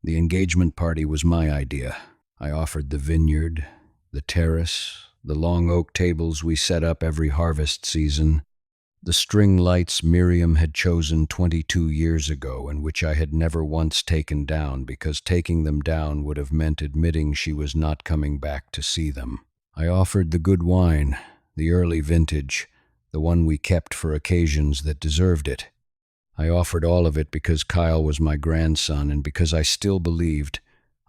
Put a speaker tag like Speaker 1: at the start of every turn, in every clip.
Speaker 1: The engagement party was my idea. I offered the vineyard, the terrace, the long oak tables we set up every harvest season, the string lights Miriam had chosen 22 years ago and which I had never once taken down because taking them down would have meant admitting she was not coming back to see them. I offered the good wine, the early vintage, the one we kept for occasions that deserved it. I offered all of it because Kyle was my grandson and because I still believed,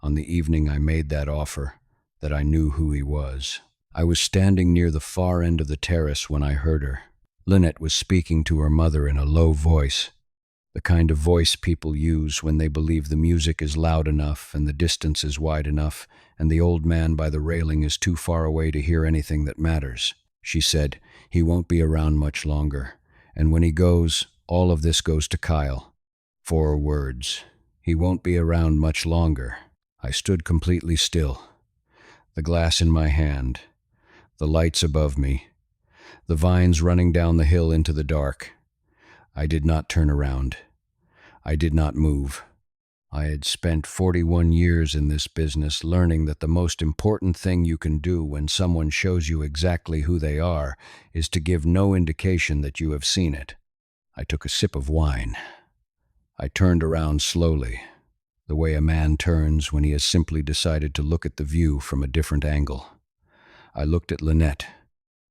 Speaker 1: on the evening I made that offer, that I knew who he was. I was standing near the far end of the terrace when I heard her. Lynette was speaking to her mother in a low voice, the kind of voice people use when they believe the music is loud enough and the distance is wide enough and the old man by the railing is too far away to hear anything that matters. She said, "He won't be around much longer, and when he goes, all of this goes to Kyle." 4 words. He won't be around much longer. I stood completely still, the glass in my hand, the lights above me, the vines running down the hill into the dark. I did not turn around. I did not move. I had spent 41 years in this business learning that the most important thing you can do when someone shows you exactly who they are is to give no indication that you have seen it. I took a sip of wine. I turned around slowly, the way a man turns when he has simply decided to look at the view from a different angle. I looked at Lynette.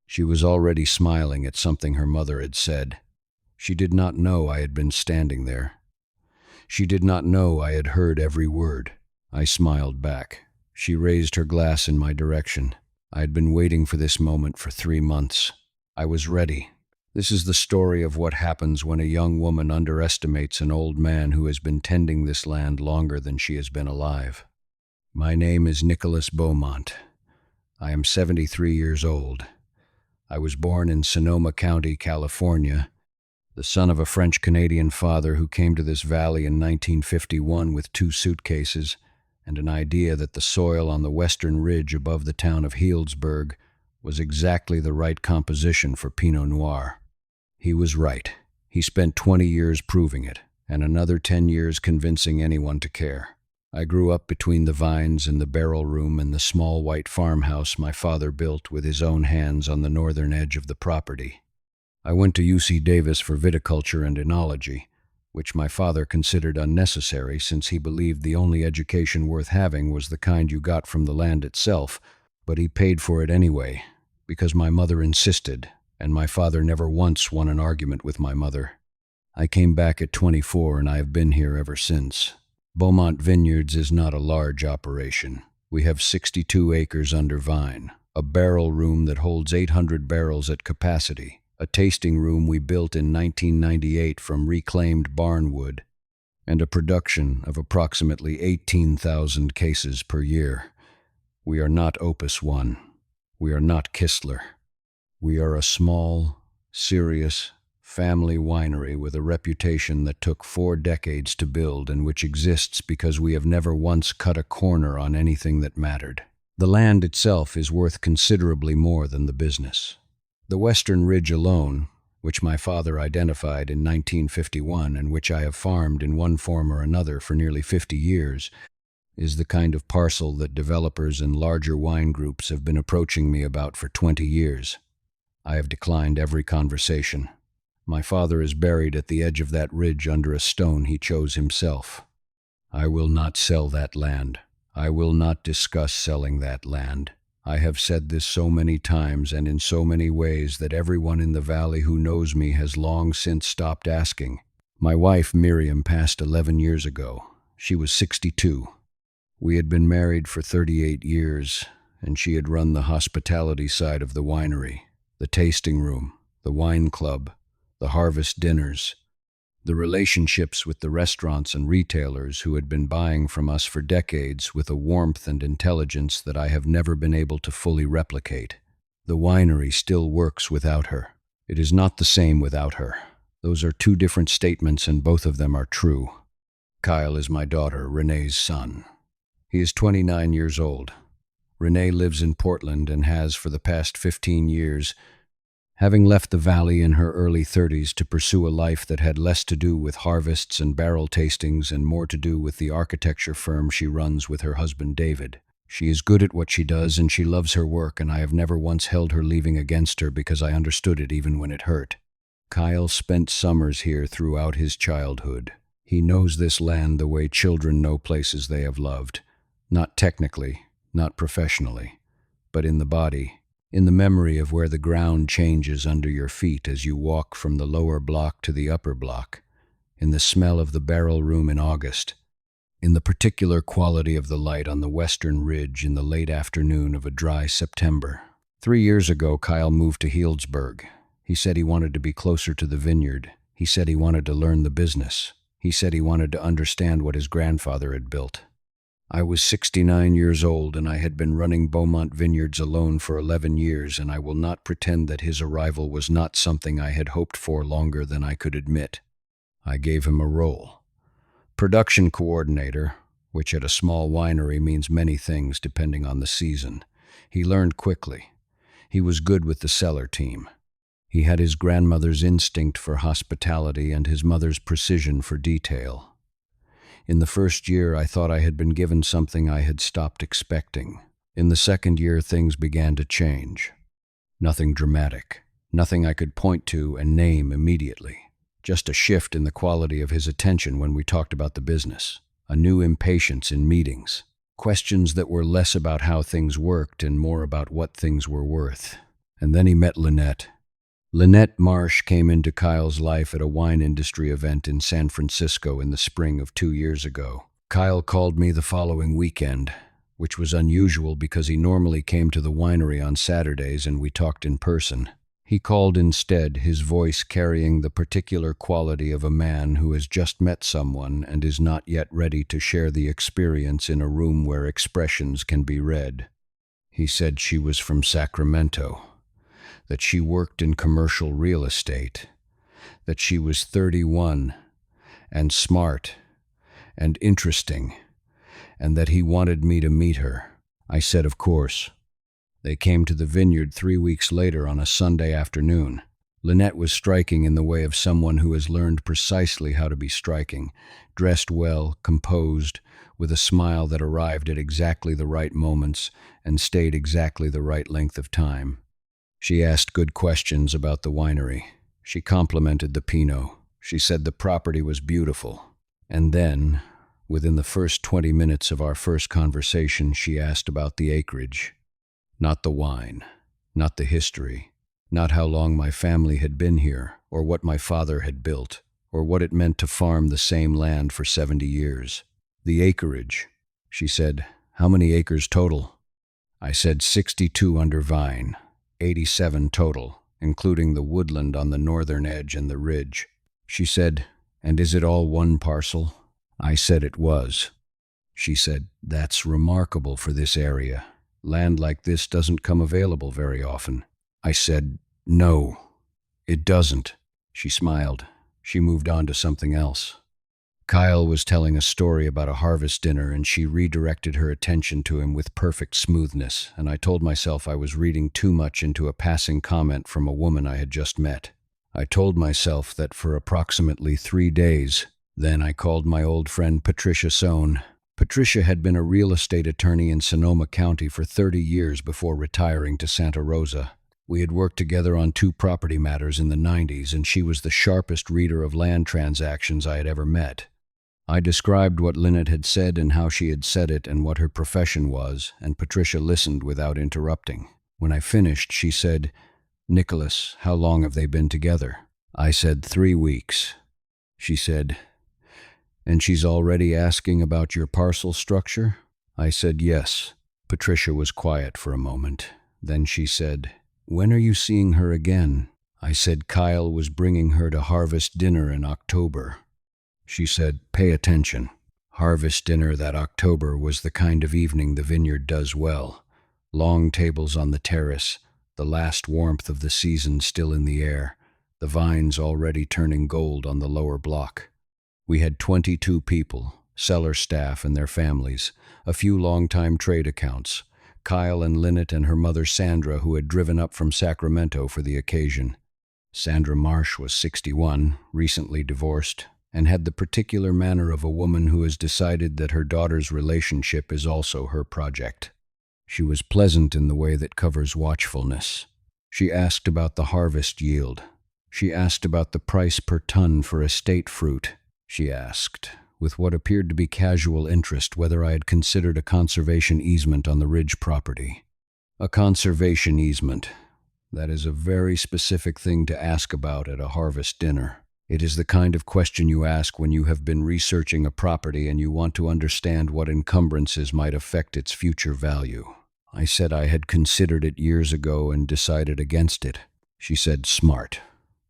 Speaker 1: She was already smiling at something her mother had said. She did not know I had been standing there. She did not know I had heard every word. I smiled back. She raised her glass in my direction. I had been waiting for this moment for 3 months. I was ready. This is the story of what happens when a young woman underestimates an old man who has been tending this land longer than she has been alive. My name is Nicholas Beaumont. I am 73 years old. I was born in Sonoma County, California, the son of a French-Canadian father who came to this valley in 1951 with 2 suitcases and an idea that the soil on the western ridge above the town of Healdsburg was exactly the right composition for Pinot Noir. He was right. He spent 20 years proving it, and another 10 years convincing anyone to care. I grew up between the vines and the barrel room and the small white farmhouse my father built with his own hands on the northern edge of the property. I went to UC Davis for viticulture and enology, which my father considered unnecessary since he believed the only education worth having was the kind you got from the land itself, but he paid for it anyway, because my mother insisted, and my father never once won an argument with my mother. I came back at 24 and I have been here ever since. Beaumont Vineyards is not a large operation. We have 62 acres under vine, a barrel room that holds 800 barrels at capacity, a tasting room we built in 1998 from reclaimed barn wood, and a production of approximately 18,000 cases per year. We are not Opus One. We are not Kistler. We are a small, serious, family winery with a reputation that took 4 decades to build and which exists because we have never once cut a corner on anything that mattered. The land itself is worth considerably more than the business. The Western Ridge alone, which my father identified in 1951 and which I have farmed in one form or another for nearly 50 years, is the kind of parcel that developers and larger wine groups have been approaching me about for 20 years. I have declined every conversation. My father is buried at the edge of that ridge under a stone he chose himself. I will not sell that land. I will not discuss selling that land. I have said this so many times and in so many ways that everyone in the valley who knows me has long since stopped asking. My wife, Miriam, passed 11 years ago. She was 62. We had been married for 38 years, and she had run the hospitality side of the winery, the tasting room, the wine club, the harvest dinners, the relationships with the restaurants and retailers who had been buying from us for decades with a warmth and intelligence that I have never been able to fully replicate. The winery still works without her. It is not the same without her. Those are 2 different statements and both of them are true. Kyle is my daughter, Renee's son. He is 29 years old. Renee lives in Portland and has for the past 15 years Having left the valley in her early 30s to pursue a life that had less to do with harvests and barrel tastings and more to do with the architecture firm she runs with her husband David. She is good at what she does and she loves her work, and I have never once held her leaving against her because I understood it even when it hurt. Kyle spent summers here throughout his childhood. He knows this land the way children know places they have loved. Not technically, not professionally, but in the body. In the memory of where the ground changes under your feet as you walk from the lower block to the upper block, in the smell of the barrel room in August, in the particular quality of the light on the western ridge in the late afternoon of a dry September. 3 years ago, Kyle moved to Healdsburg. He said he wanted to be closer to the vineyard. He said he wanted to learn the business. He said he wanted to understand what his grandfather had built. I was 69 years old and I had been running Beaumont Vineyards alone for 11 years, and I will not pretend that his arrival was not something I had hoped for longer than I could admit. I gave him a role. Production coordinator, which at a small winery means many things depending on the season. He learned quickly. He was good with the cellar team. He had his grandmother's instinct for hospitality and his mother's precision for detail. In the first year, I thought I had been given something I had stopped expecting. In the second year, things began to change. Nothing dramatic, nothing I could point to and name immediately. Just a shift in the quality of his attention when we talked about the business. A new impatience in meetings. Questions that were less about how things worked and more about what things were worth. And then he met Lynette. Lynette Marsh came into Kyle's life at a wine industry event in San Francisco in the spring of 2 years ago. Kyle called me the following weekend, which was unusual because he normally came to the winery on Saturdays and we talked in person. He called instead, his voice carrying the particular quality of a man who has just met someone and is not yet ready to share the experience in a room where expressions can be read. He said she was from Sacramento, that she worked in commercial real estate, that she was 31 and smart and interesting, and that he wanted me to meet her. I said, of course. They came to the vineyard 3 weeks later on a Sunday afternoon. Lynette was striking in the way of someone who has learned precisely how to be striking, dressed well, composed, with a smile that arrived at exactly the right moments and stayed exactly the right length of time. She asked good questions about the winery. She complimented the Pinot. She said the property was beautiful. And then, within the first 20 minutes of our first conversation, she asked about the acreage. Not the wine, not the history, not how long my family had been here, or what my father had built, or what it meant to farm the same land for 70 years. The acreage. She said, "How many acres total?" I said 62 under vine. 87 total, including the woodland on the northern edge and the ridge. She said, "And is it all one parcel?" I said it was. She said, "That's remarkable for this area. Land like this doesn't come available very often." I said, "No, it doesn't." She smiled. She moved on to something else. Kyle was telling a story about a harvest dinner, and she redirected her attention to him with perfect smoothness, and I told myself I was reading too much into a passing comment from a woman I had just met. I told myself that for approximately 3 days. Then I called my old friend Patricia Sohn. Patricia had been a real estate attorney in Sonoma County for 30 years before retiring to Santa Rosa. We had worked together on 2 property matters in the 90s, and she was the sharpest reader of land transactions I had ever met. I described what Lynette had said and how she had said it and what her profession was, and Patricia listened without interrupting. When I finished, she said, "Nicholas, how long have they been together?" I said 3 weeks. She said, "And she's already asking about your parcel structure?" I said yes. Patricia was quiet for a moment. Then she said, "When are you seeing her again?" I said Kyle was bringing her to harvest dinner in October. She said, "Pay attention." Harvest dinner that October was the kind of evening the vineyard does well. Long tables on the terrace, the last warmth of the season still in the air, the vines already turning gold on the lower block. We had 22 people, cellar staff and their families, a few long-time trade accounts, Kyle and Lynette and her mother Sandra, who had driven up from Sacramento for the occasion. Sandra Marsh was 61, recently divorced, and had the particular manner of a woman who has decided that her daughter's relationship is also her project. She was pleasant in the way that covers watchfulness. She asked about the harvest yield. She asked about the price per ton for estate fruit. She asked, with what appeared to be casual interest, whether I had considered a conservation easement on the Ridge property. A conservation easement. That is a very specific thing to ask about at a harvest dinner. It is the kind of question you ask when you have been researching a property and you want to understand what encumbrances might affect its future value. I said I had considered it years ago and decided against it. She said, "Smart.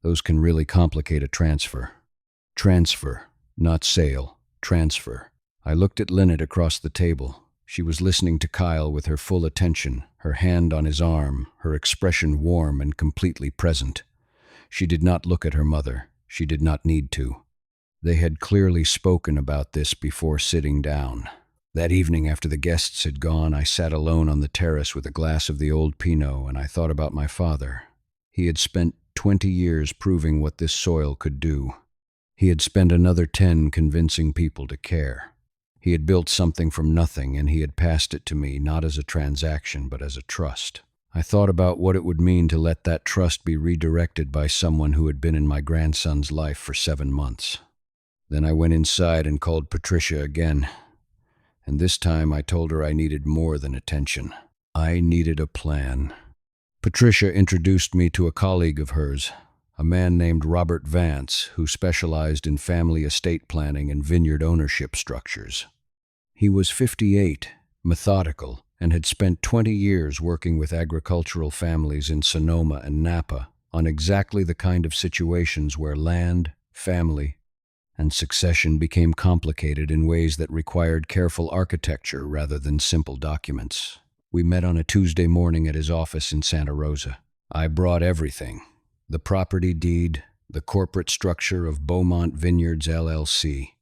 Speaker 1: Those can really complicate a transfer." Transfer, not sale. Transfer. I looked at Lynette across the table. She was listening to Kyle with her full attention, her hand on his arm, her expression warm and completely present. She did not look at her mother. She did not need to. They had clearly spoken about this before sitting down. That evening, after the guests had gone, I sat alone on the terrace with a glass of the old Pinot, and I thought about my father. He had spent 20 years proving what this soil could do. He had spent another 10 convincing people to care. He had built something from nothing, and he had passed it to me, not as a transaction, but as a trust. I thought about what it would mean to let that trust be redirected by someone who had been in my grandson's life for 7 months. Then I went inside and called Patricia again. And this time I told her I needed more than attention. I needed a plan. Patricia introduced me to a colleague of hers, a man named Robert Vance, who specialized in family estate planning and vineyard ownership structures. He was 58, methodical, and had spent 20 years working with agricultural families in Sonoma and Napa on exactly the kind of situations where land, family, and succession became complicated in ways that required careful architecture rather than simple documents. We met on a Tuesday morning at his office in Santa Rosa. I brought everything: the property deed, the corporate structure of Beaumont Vineyards LLC,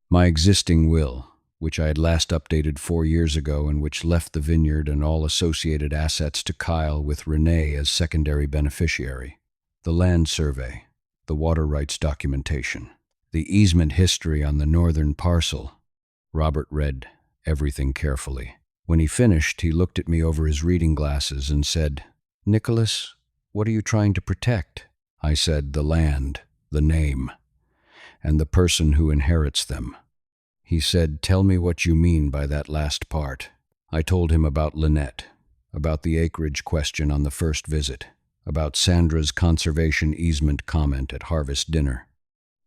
Speaker 1: my existing will, which I had last updated 4 years ago and which left the vineyard and all associated assets to Kyle with Renee as secondary beneficiary, the land survey, the water rights documentation, the easement history on the northern parcel. Robert read everything carefully. When he finished, he looked at me over his reading glasses and said, "Nicholas, what are you trying to protect?" I said, "The land, the name, and the person who inherits them." He said, "Tell me what you mean by that last part." I told him about Lynette, about the acreage question on the first visit, about Sandra's conservation easement comment at harvest dinner,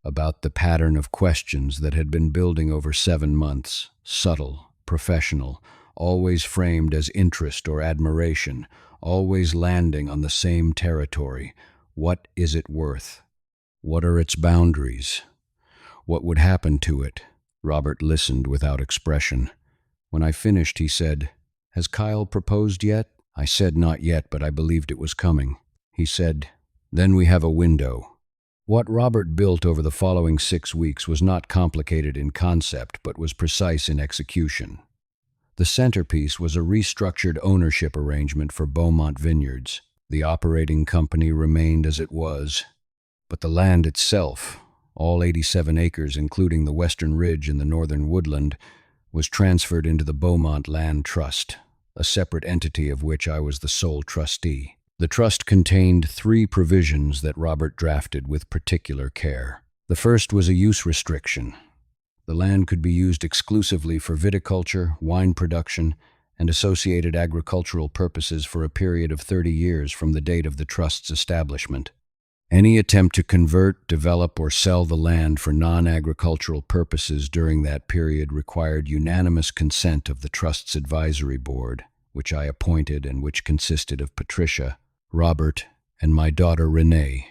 Speaker 1: about the pattern of questions that had been building over 7 months, subtle, professional, always framed as interest or admiration, always landing on the same territory. What is it worth? What are its boundaries? What would happen to it? Robert listened without expression. When I finished, he said, "Has Kyle proposed yet?" I said not yet, but I believed it was coming. He said, "Then we have a window." What Robert built over the following 6 weeks was not complicated in concept, but was precise in execution. The centerpiece was a restructured ownership arrangement for Beaumont Vineyards. The operating company remained as it was, but the land itself, all 87 acres including the western ridge and the northern woodland, was transferred into the Beaumont Land Trust, a separate entity of which I was the sole trustee. The trust contained 3 provisions that Robert drafted with particular care. The first was a use restriction. The land could be used exclusively for viticulture, wine production, and associated agricultural purposes for a period of 30 years from the date of the trust's establishment. Any attempt to convert, develop, or sell the land for non-agricultural purposes during that period required unanimous consent of the trust's advisory board, which I appointed and which consisted of Patricia, Robert, and my daughter Renee.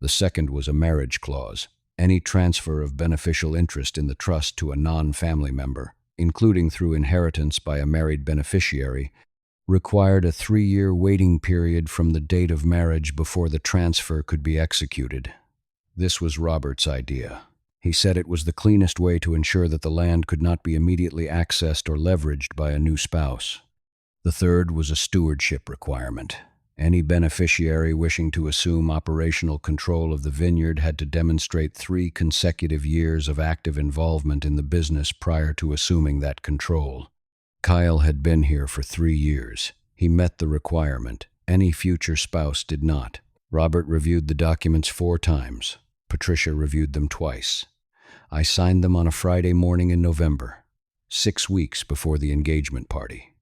Speaker 1: The second was a marriage clause. Any transfer of beneficial interest in the trust to a non-family member, including through inheritance by a married beneficiary, required a 3-year waiting period from the date of marriage before the transfer could be executed. This was Robert's idea. He said it was the cleanest way to ensure that the land could not be immediately accessed or leveraged by a new spouse. The third was a stewardship requirement. Any beneficiary wishing to assume operational control of the vineyard had to demonstrate 3 consecutive years of active involvement in the business prior to assuming that control. Kyle had been here for 3 years. He met the requirement. Any future spouse did not. Robert reviewed the documents 4 times. Patricia reviewed them twice. I signed them on a Friday morning in November, 6 weeks before the engagement party.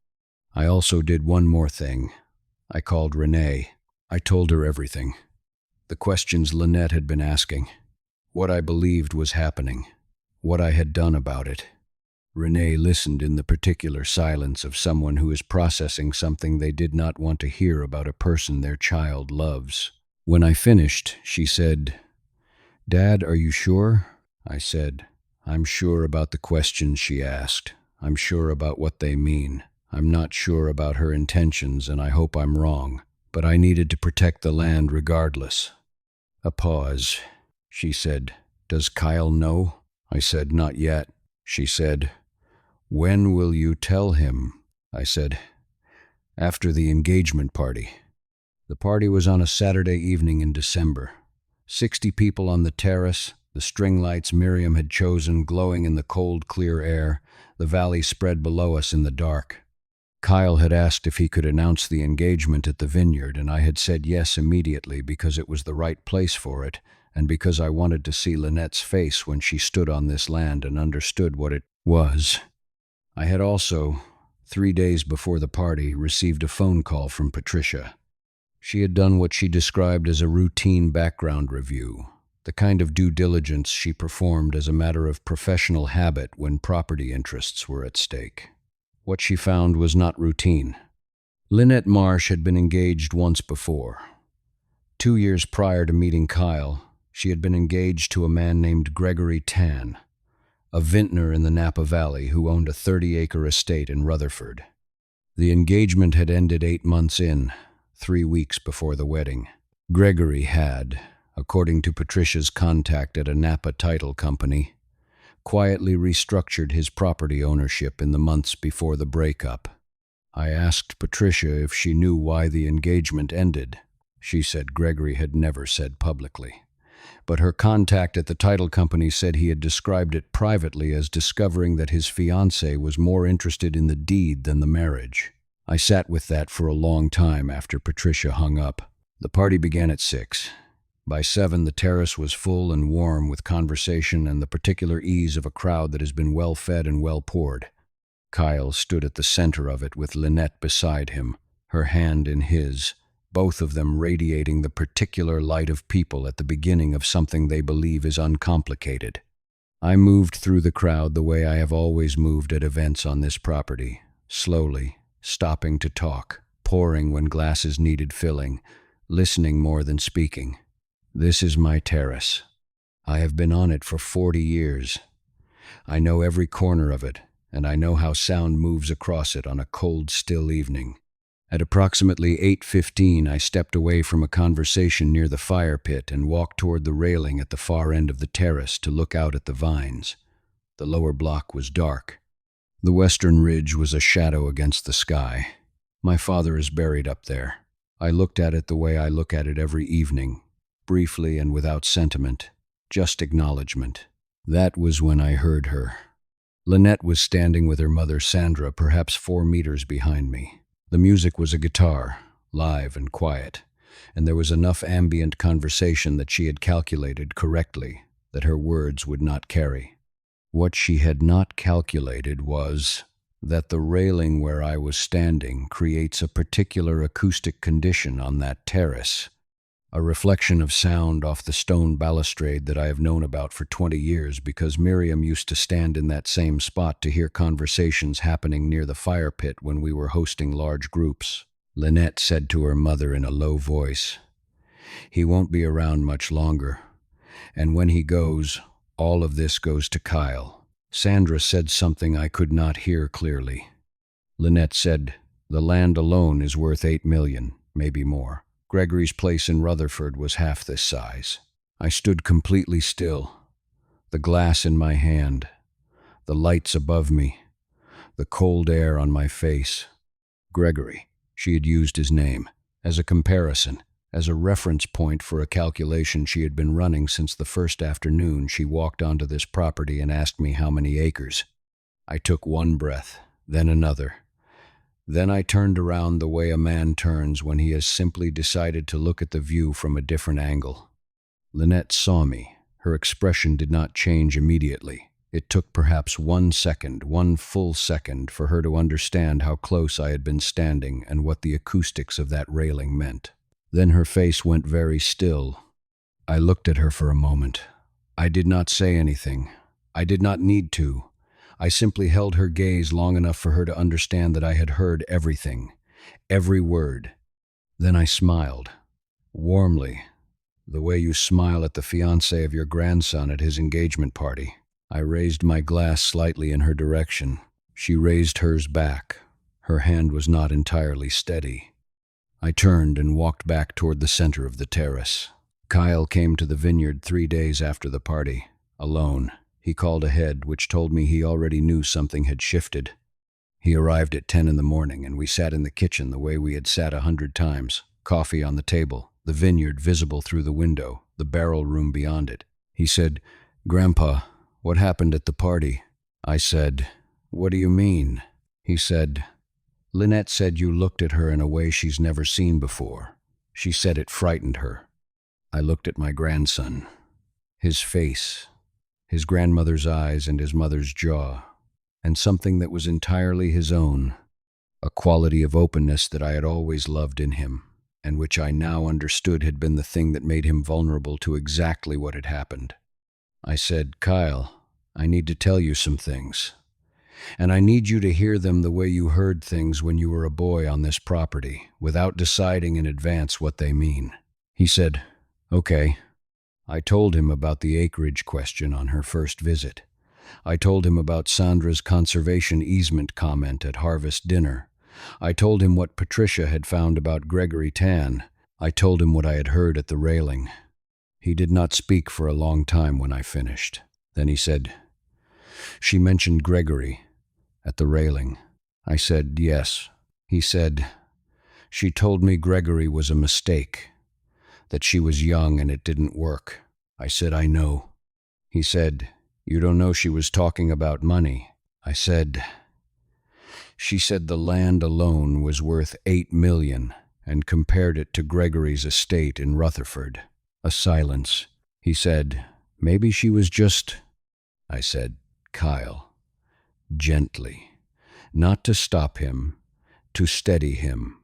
Speaker 1: I also did one more thing. I called Renee. I told her everything. The questions Lynette had been asking. What I believed was happening. What I had done about it. Renee listened in the particular silence of someone who is processing something they did not want to hear about a person their child loves. When I finished, she said, "Dad, are you sure?" I said, "I'm sure about the questions she asked. I'm sure about what they mean. I'm not sure about her intentions, and I hope I'm wrong. But I needed to protect the land regardless." A pause. She said, "Does Kyle know?" I said, "Not yet." She said, "When will you tell him?" I said, "After the engagement party." The party was on a Saturday evening in December. 60 people on the terrace, the string lights Miriam had chosen glowing in the cold, clear air, the valley spread below us in the dark. Kyle had asked if he could announce the engagement at the vineyard, and I had said yes immediately because it was the right place for it, and because I wanted to see Lynette's face when she stood on this land and understood what it was. I had also, 3 days before the party, received a phone call from Patricia. She had done what she described as a routine background review, the kind of due diligence she performed as a matter of professional habit when property interests were at stake. What she found was not routine. Lynette Marsh had been engaged once before. 2 years prior to meeting Kyle, she had been engaged to a man named Gregory Tan, a vintner in the Napa Valley who owned a 30-acre estate in Rutherford. The engagement had ended 8 months in, 3 weeks before the wedding. Gregory had, according to Patricia's contact at a Napa title company, quietly restructured his property ownership in the months before the breakup. I asked Patricia if she knew why the engagement ended. She said Gregory had never said publicly. But her contact at the title company said he had described it privately as discovering that his fiancée was more interested in the deed than the marriage. I sat with that for a long time after Patricia hung up. The party began at 6. By 7, the terrace was full and warm with conversation and the particular ease of a crowd that has been well fed and well poured. Kyle stood at the center of it with Lynette beside him, her hand in his, both of them radiating the particular light of people at the beginning of something they believe is uncomplicated. I moved through the crowd the way I have always moved at events on this property, slowly, stopping to talk, pouring when glasses needed filling, listening more than speaking. This is my terrace. I have been on it for 40 years. I know every corner of it, and I know how sound moves across it on a cold, still evening. At approximately 8:15, I stepped away from a conversation near the fire pit and walked toward the railing at the far end of the terrace to look out at the vines. The lower block was dark. The western ridge was a shadow against the sky. My father is buried up there. I looked at it the way I look at it every evening, briefly and without sentiment, just acknowledgement. That was when I heard her. Lynette was standing with her mother Sandra perhaps 4 meters behind me. The music was a guitar, live and quiet, and there was enough ambient conversation that she had calculated correctly that her words would not carry. What she had not calculated was that the railing where I was standing creates a particular acoustic condition on that terrace, a reflection of sound off the stone balustrade that I have known about for 20 years because Miriam used to stand in that same spot to hear conversations happening near the fire pit when we were hosting large groups. Lynette said to her mother in a low voice, "He won't be around much longer, and when he goes, all of this goes to Kyle." Sandra said something I could not hear clearly. Lynette said, "The land alone is worth 8 million, maybe more. Gregory's place in Rutherford was half this size." I stood completely still, the glass in my hand, the lights above me, the cold air on my face. Gregory. She had used his name as a comparison, as a reference point for a calculation she had been running since the first afternoon she walked onto this property and asked me how many acres. I took one breath, then another. Then I turned around the way a man turns when he has simply decided to look at the view from a different angle. Lynette saw me. Her expression did not change immediately. It took perhaps 1 second, one full second, for her to understand how close I had been standing and what the acoustics of that railing meant. Then her face went very still. I looked at her for a moment. I did not say anything. I did not need to. I simply held her gaze long enough for her to understand that I had heard everything, every word. Then I smiled, warmly, the way you smile at the fiancé of your grandson at his engagement party. I raised my glass slightly in her direction. She raised hers back. Her hand was not entirely steady. I turned and walked back toward the center of the terrace. Kyle came to the vineyard 3 days after the party, alone. He called ahead, which told me he already knew something had shifted. He arrived at 10 in the morning, and we sat in the kitchen the way we had sat 100 times, coffee on the table, the vineyard visible through the window, the barrel room beyond it. He said, "Grandpa, what happened at the party?" I said, "What do you mean?" He said, "Lynette said you looked at her in a way she's never seen before. She said it frightened her." I looked at my grandson. His face, his grandmother's eyes and his mother's jaw, and something that was entirely his own, a quality of openness that I had always loved in him, and which I now understood had been the thing that made him vulnerable to exactly what had happened. I said, "Kyle, I need to tell you some things, and I need you to hear them the way you heard things when you were a boy on this property, without deciding in advance what they mean." He said, "Okay." I told him about the acreage question on her first visit. I told him about Sandra's conservation easement comment at harvest dinner. I told him what Patricia had found about Gregory Tan. I told him what I had heard at the railing. He did not speak for a long time when I finished. Then he said, "She mentioned Gregory at the railing." I said, "Yes." He said, "She told me Gregory was a mistake, that she was young and it didn't work." I said, "I know." He said, "You don't know she was talking about money." I said, "She said the land alone was worth $8 million and compared it to Gregory's estate in Rutherford." A silence. He said, "Maybe she was just—" I said, "Kyle," gently, not to stop him, to steady him.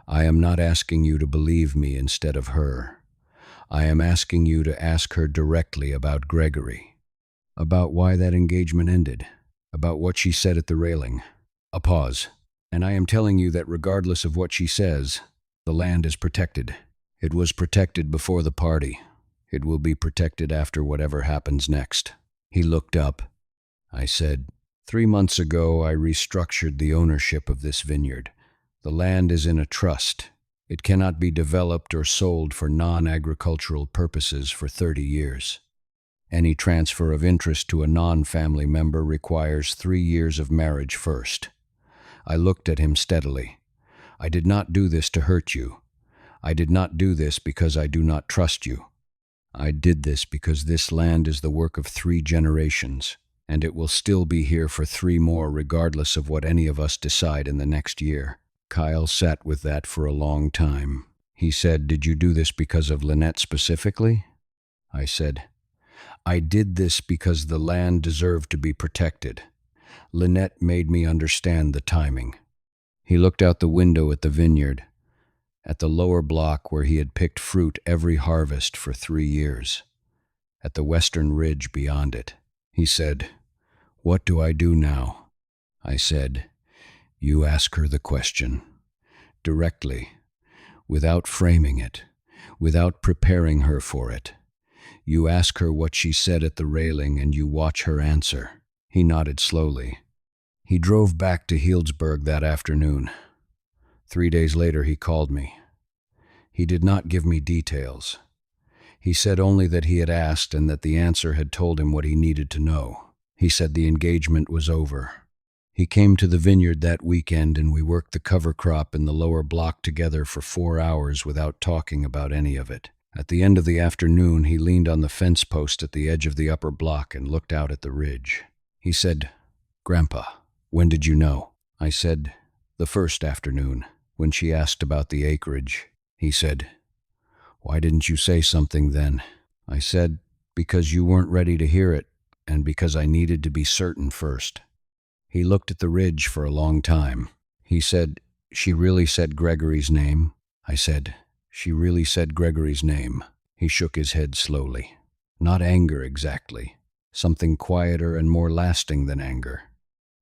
Speaker 1: "I am not asking you to believe me instead of her. I am asking you to ask her directly about Gregory, about why that engagement ended, about what she said at the railing." A pause. "And I am telling you that regardless of what she says, the land is protected. It was protected before the party. It will be protected after whatever happens next." He looked up. I said, 3 months ago I restructured the ownership of this vineyard. The land is in a trust. It cannot be developed or sold for non-agricultural purposes for 30 years. Any transfer of interest to a non-family member requires 3 years of marriage first. I looked at him steadily. "I did not do this to hurt you. I did not do this because I do not trust you. I did this because this land is the work of 3 generations, and it will still be here for 3 more regardless of what any of us decide in the next year." Kyle sat with that for a long time. He said, "Did you do this because of Lynette specifically?" I said, "I did this because the land deserved to be protected. Lynette made me understand the timing." He looked out the window at the vineyard, at the lower block where he had picked fruit every harvest for 3 years, at the western ridge beyond it. He said, "What do I do now?" I said, "You ask her the question, directly, without framing it, without preparing her for it. You ask her what she said at the railing and you watch her answer." He nodded slowly. He drove back to Healdsburg that afternoon. 3 days later he called me. He did not give me details. He said only that he had asked and that the answer had told him what he needed to know. He said the engagement was over. He came to the vineyard that weekend and we worked the cover crop in the lower block together for 4 hours without talking about any of it. At the end of the afternoon, he leaned on the fence post at the edge of the upper block and looked out at the ridge. He said, "Grandpa, when did you know?" I said, "The first afternoon, when she asked about the acreage." He said, "Why didn't you say something then?" I said, "Because you weren't ready to hear it, and because I needed to be certain first." He looked at the ridge for a long time. He said, "She really said Gregory's name?" I said, "She really said Gregory's name." He shook his head slowly. "Not anger exactly. Something quieter and more lasting than anger."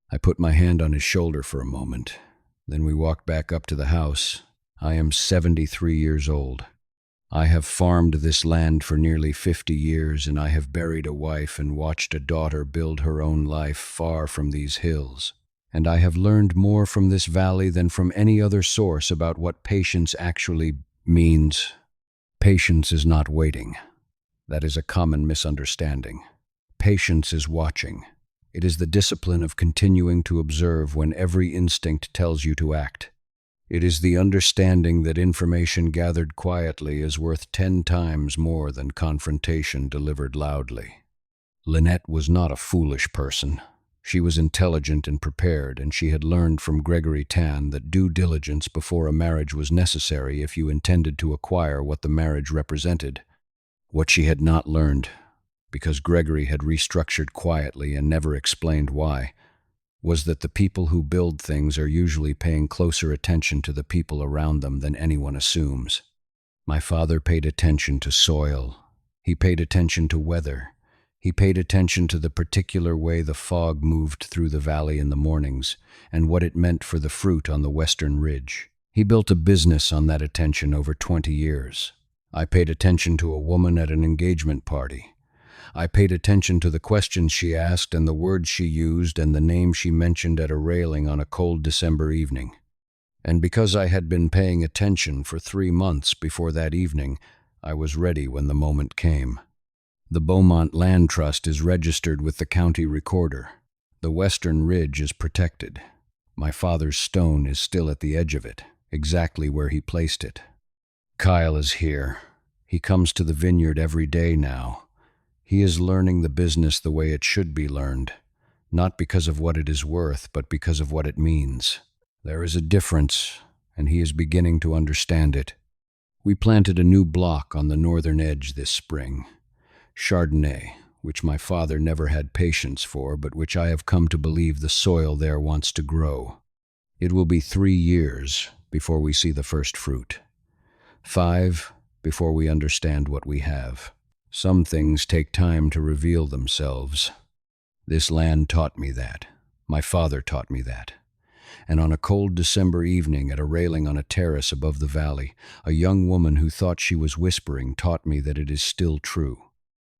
Speaker 1: I put my hand on his shoulder for a moment. Then we walked back up to the house. I am 73 years old. I have farmed this land for nearly 50 years, and I have buried a wife and watched a daughter build her own life far from these hills. And I have learned more from this valley than from any other source about what patience actually means. Patience is not waiting. That is a common misunderstanding. Patience is watching. It is the discipline of continuing to observe when every instinct tells you to act. It is the understanding that information gathered quietly is worth 10 times more than confrontation delivered loudly. Lynette was not a foolish person. She was intelligent and prepared, and she had learned from Gregory Tan that due diligence before a marriage was necessary if you intended to acquire what the marriage represented. What she had not learned, because Gregory had restructured quietly and never explained why, was that the people who build things are usually paying closer attention to the people around them than anyone assumes. My father paid attention to soil. He paid attention to weather. He paid attention to the particular way the fog moved through the valley in the mornings and what it meant for the fruit on the western ridge. He built a business on that attention over 20 years. I paid attention to a woman at an engagement party. I paid attention to the questions she asked and the words she used and the name she mentioned at a railing on a cold December evening. And because I had been paying attention for 3 months before that evening, I was ready when the moment came. The Beaumont Land Trust is registered with the county recorder. The western ridge is protected. My father's stone is still at the edge of it, exactly where he placed it. Kyle is here. He comes to the vineyard every day now. He is learning the business the way it should be learned, not because of what it is worth, but because of what it means. There is a difference, and he is beginning to understand it. We planted a new block on the northern edge this spring, Chardonnay, which my father never had patience for, but which I have come to believe the soil there wants to grow. It will be 3 years before we see the first fruit. 5 before we understand what we have. Some things take time to reveal themselves. This land taught me that. My father taught me that. And on a cold December evening at a railing on a terrace above the valley, a young woman who thought she was whispering taught me that it is still true.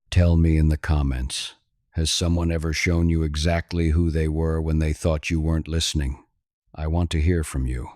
Speaker 1: Tell me in the comments, has someone ever shown you exactly who they were when they thought you weren't listening? I want to hear from you.